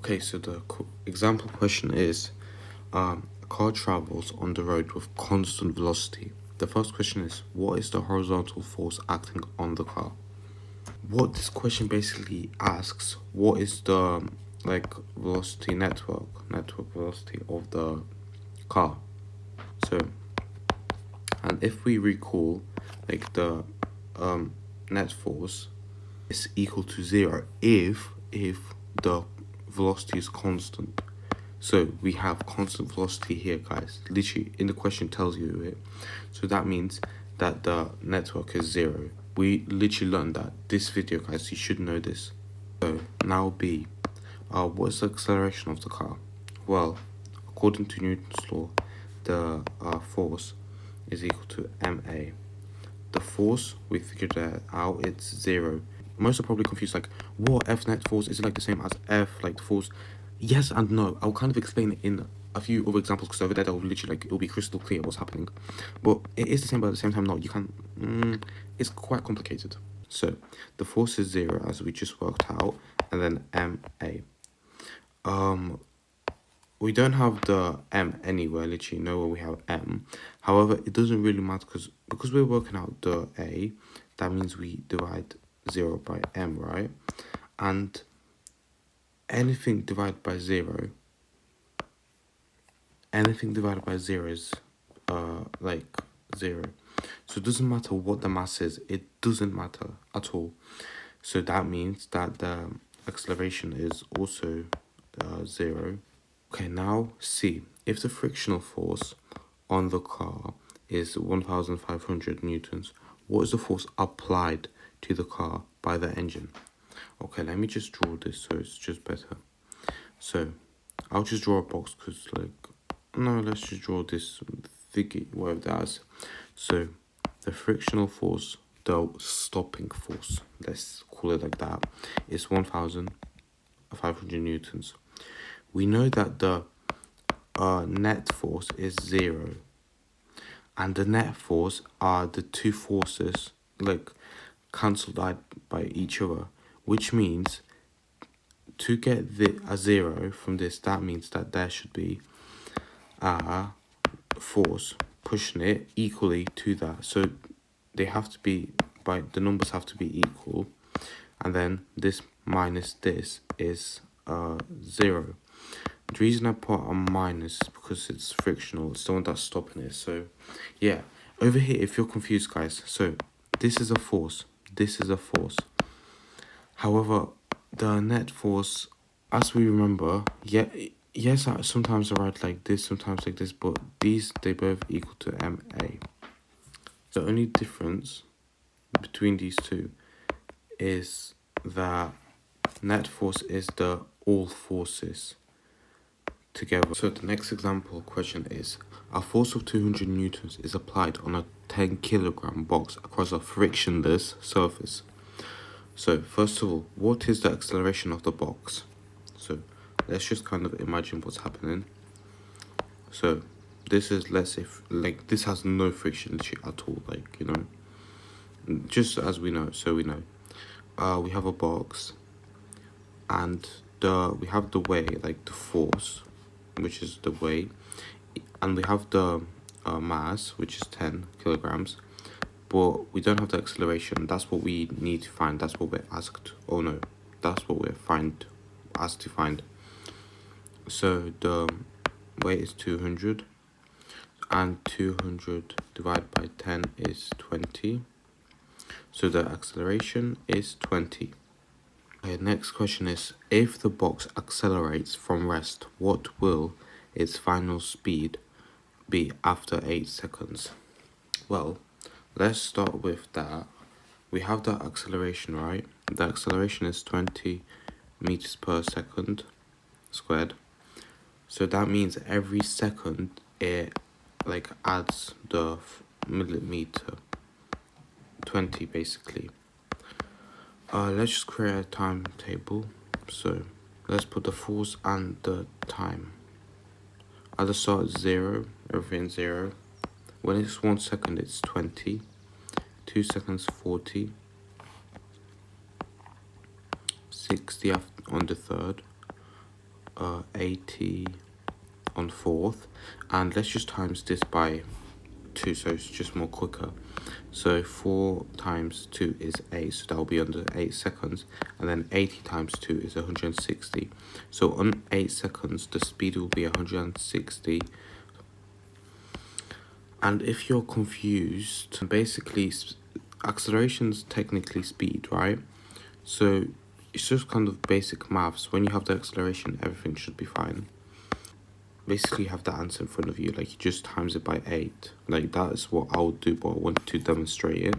Okay, so the example question is, a car travels on the road with constant velocity. The first question is, what is the horizontal force acting on the car? What this question basically asks, what is the velocity network velocity of the car? So, and if we recall, the net force is equal to zero if the velocity is constant. So we have constant velocity here, guys. Literally, in the question tells you it. So that means that the network is zero. We literally learned that this video, guys. You should know this. So now B. What is the acceleration of the car? Well, according to Newton's law, the force is equal to ma. The force, we figured that out, it's zero. Most are probably confused, like, what F net force? Is it like the same as F, like the force? Yes and no. I'll kind of explain it in a few other examples because over there they'll literally, it'll be crystal clear what's happening. But it is the same, but at the same time, no, you can't, it's quite complicated. So, the force is zero, as we just worked out, and then ma. We don't have the m anywhere, literally nowhere we have m. However, it doesn't really matter because we're working out the a, that means we divide 0 by m, right? And anything divided by 0 is like 0. So it doesn't matter what the mass is, it doesn't matter at all. So that means that the acceleration is also 0. Okay, now C. If the frictional force on the car is 1,500 newtons, what is the force applied to the car by the engine? Okay, let me just draw this so it's just better. So, I'll just draw a box because, no, let's just draw this figure, whatever that is. So, the frictional force, the stopping force, let's call it like that, is 1,500 newtons. We know that the net force is 0, and the net force are the two forces cancelled out by each other, which means to get a 0 from this, that means that there should be a force pushing it equally to that. So they have to be, the numbers have to be equal, and then this minus this is 0. The reason I put a minus is because it's frictional. It's the one that's stopping it. So, yeah. Over here, if you're confused, guys. So, this is a force. This is a force. However, the net force, as we remember, yes, sometimes I write like this, sometimes like this. But they both equal to ma. The only difference between these two is that net force is the all forces together. So the next example question is, a force of 200 newtons is applied on a 10 kilogram box across a frictionless surface. So first of all, what is the acceleration of the box? So let's just kind of imagine what's happening. So this is, let's say, this has no friction at all, just as we know. So we know we have a box, and we have the way, the force, which is the weight, and we have the mass, which is 10 kilograms, but we don't have the acceleration. That's what we need to find. That's what we're asked. Oh no, that's what we're asked to find. So the weight is 200, and 200 divided by 10 is 20. So the acceleration is 20. Okay, next question is, if the box accelerates from rest, what will its final speed be after 8 seconds? Well, let's start with that. We have the acceleration, right? The acceleration is 20 meters per second squared. So that means every second it adds the millimeter, 20 basically. Let's just create a timetable. So let's put the force and the time. At the start it's 0, everything's 0. When it's 1 second, it's 20. 2 seconds, 40. 60 on the third. 80 on fourth, and let's just times this by 2, so it's just more quicker. So 4 times 2 is 8, so that will be under 8 seconds, and then 80 times 2 is 160. So on 8 seconds the speed will be 160. And if you're confused, basically acceleration's technically speed, right? So it's just kind of basic maths. When you have the acceleration, everything should be fine. Basically, you have the answer in front of you, like you just times it by 8. Like that is what I would do, but I want to demonstrate it.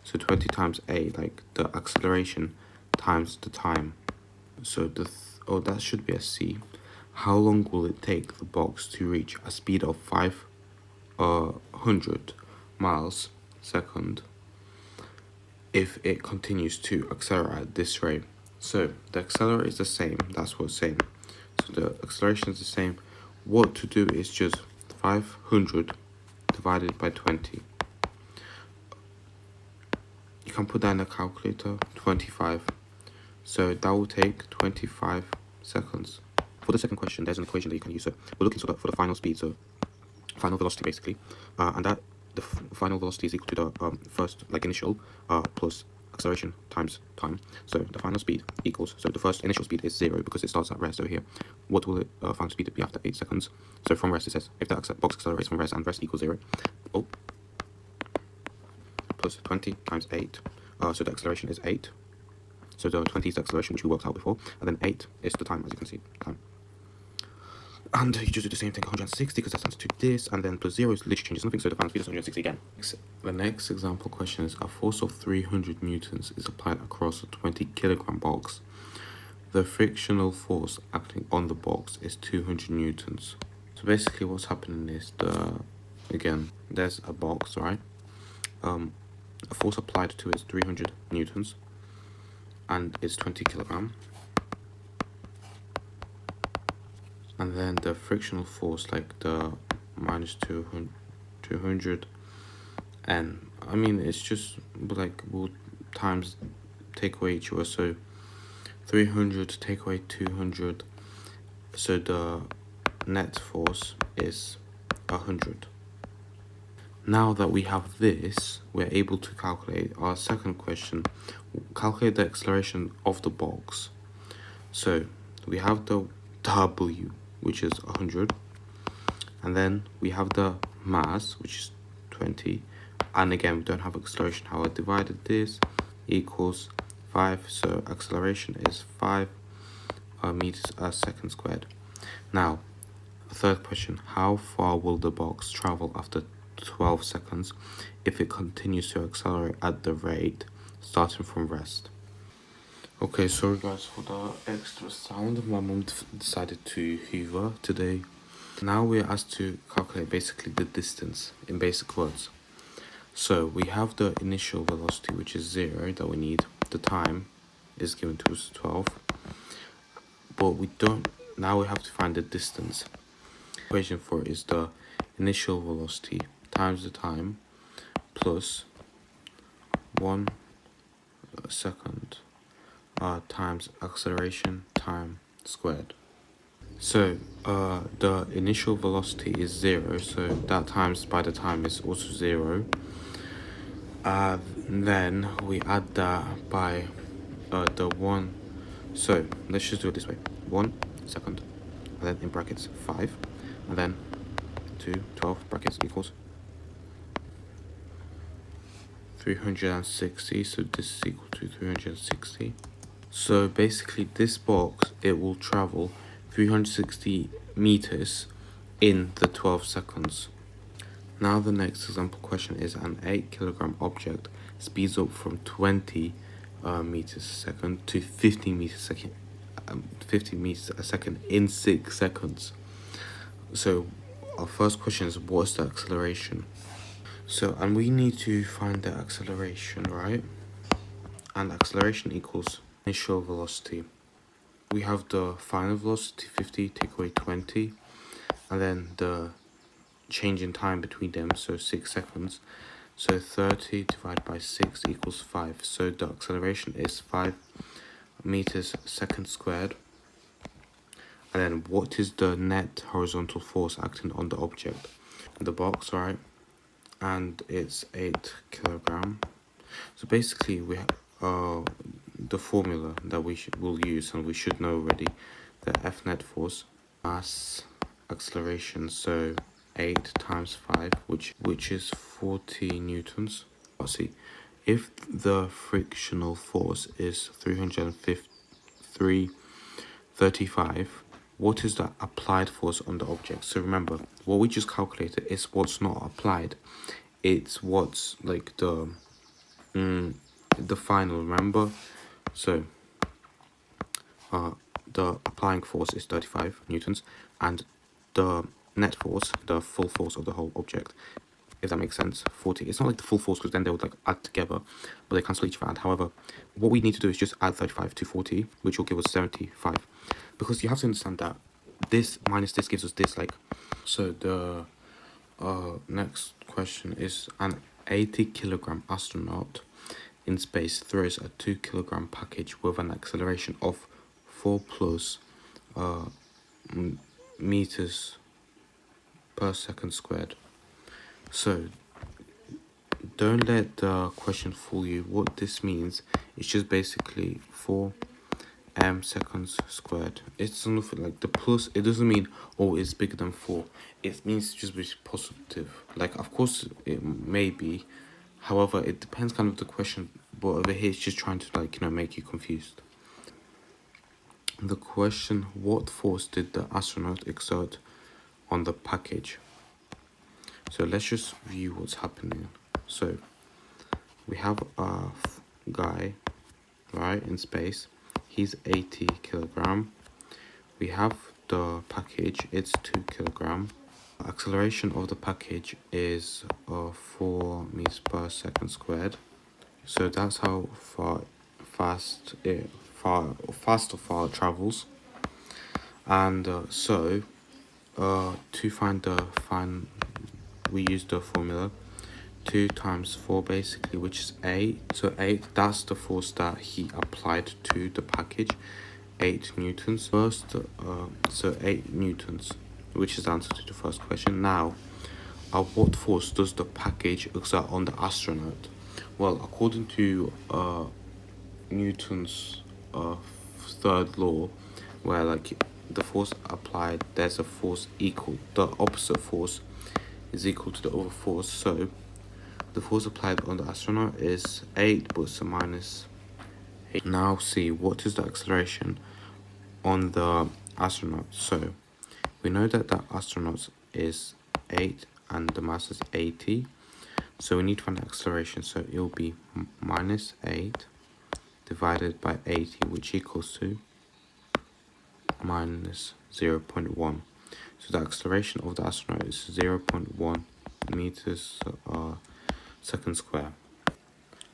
So 20 times 8, like the acceleration times the time. So that should be a C. How long will it take the box to reach a speed of 500 miles second if it continues to accelerate at this rate? So the accelerator is the same, that's what it's saying. So the acceleration is the same. What to do is just 500 divided by 20. You can put that in a calculator, 25. So that will take 25 seconds. For the second question, there's an equation that you can use. So we're looking for the final speed, so final velocity basically, and that the final velocity is equal to the first initial plus acceleration times time. So the final speed equals, so the first initial speed is 0 because it starts at rest over here. What will the final speed be after 8 seconds? So from rest it says if the box accelerates from rest and rest equals 0, plus 20 times 8, so the acceleration is 8. So the 20 is the acceleration which we worked out before, and then 8 is the time, as you can see, time. And you just do the same thing, 160, because that's answer to this, and then plus 0 literally changes nothing, so the final speed is 160 again. The next example question is, a force of 300 newtons is applied across a 20 kilogram box. The frictional force acting on the box is 200 newtons. So basically what's happening is, again, there's a box, right? A force applied to it is 300 newtons, and it's 20 kilogram. And then the frictional force, like the minus 200, and I mean it's just like we'll times take away each other, so 300 take away 200, so the net force is 100. Now that we have this, we're able to calculate our second question, calculate the acceleration of the box. So we have the W, which is 100, and then we have the mass, which is 20, and again we don't have acceleration. How I divided this equals 5, so acceleration is 5 meters a second squared. Now the third question, how far will the box travel after 12 seconds if it continues to accelerate at the rate starting from rest? Okay, sorry guys for the extra sound. My mom decided to hoover today. Now we're asked to calculate basically the distance in basic words. So we have the initial velocity, which is 0 that we need. The time is given to us 12. But we don't, now we have to find the distance. The equation for it is the initial velocity times the time plus 1 second times acceleration time squared. So the initial velocity is 0, so that times by the time is also 0. Then we add that by the 1. So let's just do it this way: 1 second, and then in brackets 5, and then 2 12 brackets equals 360. So this is equal to 360. So basically this box, it will travel 360 meters in the 12 seconds. Now the next example question is, an 8 kilogram object speeds up from 20 meters a second to 50 meters a second, 50 meters a second in 6 seconds. So our first question is, what's the acceleration? So, and we need to find the acceleration, right? And acceleration equals initial velocity. We have the final velocity 50, take away 20, and then the change in time between them, so 6 seconds. So 30 divided by 6 equals 5. So the acceleration is 5 meters second squared. And then what is the net horizontal force acting on the object? The box, right? And it's 8 kilogram. So basically we have the formula that will use, and we should know already, the F net force, mass, acceleration, so 8 times 5, which is 40 newtons. Let's see, if the frictional force is 335, what is the applied force on the object? So remember, what we just calculated is what's not applied. It's what's like the final, remember? So the applying force is 35 newtons, and the net force, the full force of the whole object, if that makes sense, 40. It's not like the full force, because then they would like add together, but they cancel each other out. However, what we need to do is just add 35 to 40, which will give us 75, because you have to understand that this minus this gives us this, like. So the next question is, an 80 kilogram astronaut in space throws a 2 kilogram package with an acceleration of 4 plus meters per second squared. So don't let the question fool you. What this means is just basically 4 seconds squared. It's nothing like the plus. It doesn't mean, oh, it's bigger than 4. It means just be positive. Like, of course it may be, however it depends kind of the question, but over here it's just trying to, like, you know, make you confused. The question, what force did the astronaut exert on the package? So let's just view what's happening. So we have a guy, right, in space. He's 80 kilogram. We have the package, it's 2 kilogram. Acceleration of the package is 4 meters per second squared. So that's how fast it travels. And to find we use the formula 2 times 4 basically, which is 8. So 8, that's the force that he applied to the package, 8 newtons. First, so 8 newtons, which is the answer to the first question. Now, what force does the package exert on the astronaut? Well, according to Newton's third law, where like the force applied, there's a force equal, the opposite force is equal to the other force. So the force applied on the astronaut is 8, but it's a minus 8. Now see, what is the acceleration on the astronaut? So we know that the astronaut is 8 and the mass is 80. So we need to find the acceleration. So it will be minus 8 divided by 80, which equals to minus 0.1. So the acceleration of the astronaut is 0.1 meters second square.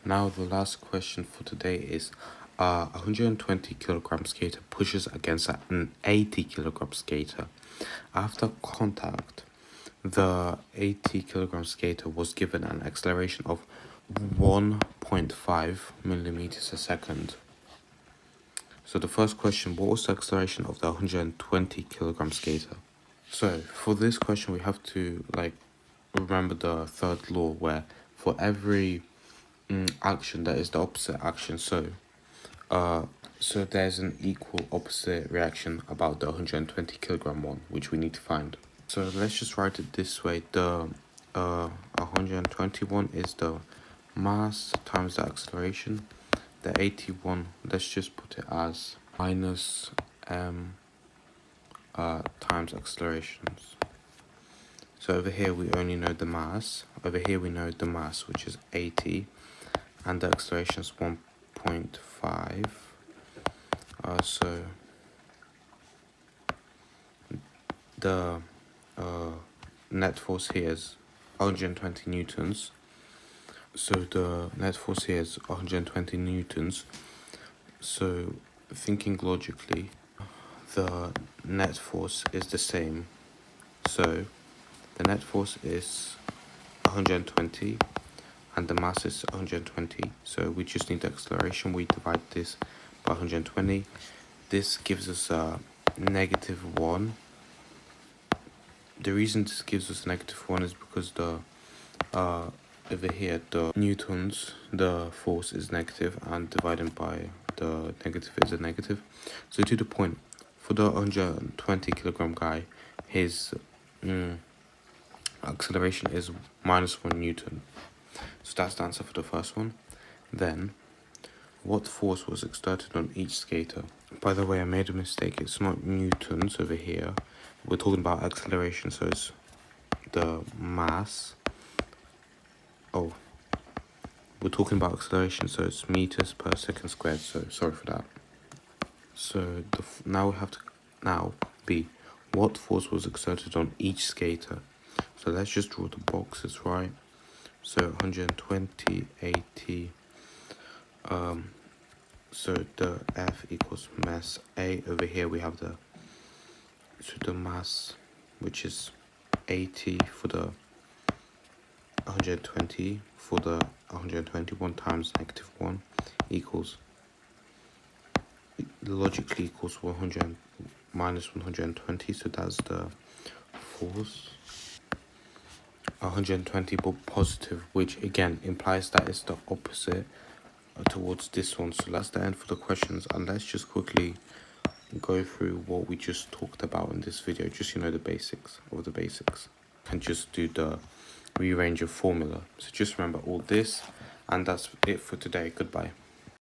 Now the last question for today is, a 120 kilogram skater pushes against an 80 kilogram skater. After contact, the 80 kilogram skater was given an acceleration of 1.5 millimeters a second. So the first question, what was the acceleration of the 120 kilogram skater? So for this question, we have to like remember the third law, where for every action there is the opposite action. So there's an equal opposite reaction about the 120 kilogram one, which we need to find. So let's just write it this way. The 121 is the mass times the acceleration. The 81, let's just put it as minus times accelerations. So over here we only know the mass. Over here we know the mass, which is 80, and the acceleration is 1.5. So the net force here is 120 newtons. So the net force here is 120 newtons. So thinking logically, the net force is the same. So the net force is 120 and the mass is 120. So we just need the acceleration. We divide this by 120. This gives us -1. The reason this gives us -1 is because the over here the newtons, the force is negative, and divided by the negative is a negative. So to the point, for the 120 kilogram guy, his acceleration is -1 newton. So that's the answer for the first one. Then, what force was exerted on each skater? By the way, I made a mistake. It's not newtons over here. We're talking about acceleration, so it's the mass. Oh, we're talking about acceleration, so it's meters per second squared. So sorry for that. So now we have to B. What force was exerted on each skater? So let's just draw the boxes, right? So 120, 80. So the F equals mass A. Over here we have the mass, which is 80 for the 120, for the 121 times -1 equals, logically equals 100 minus 120, so that's the force. 120 but positive, which again implies that it's the opposite towards this one. So that's the end for the questions, and let's just quickly go through what we just talked about in this video, just the basics of the basics, and just do the rearrange of formula. So just remember all this, and that's it for today. Goodbye.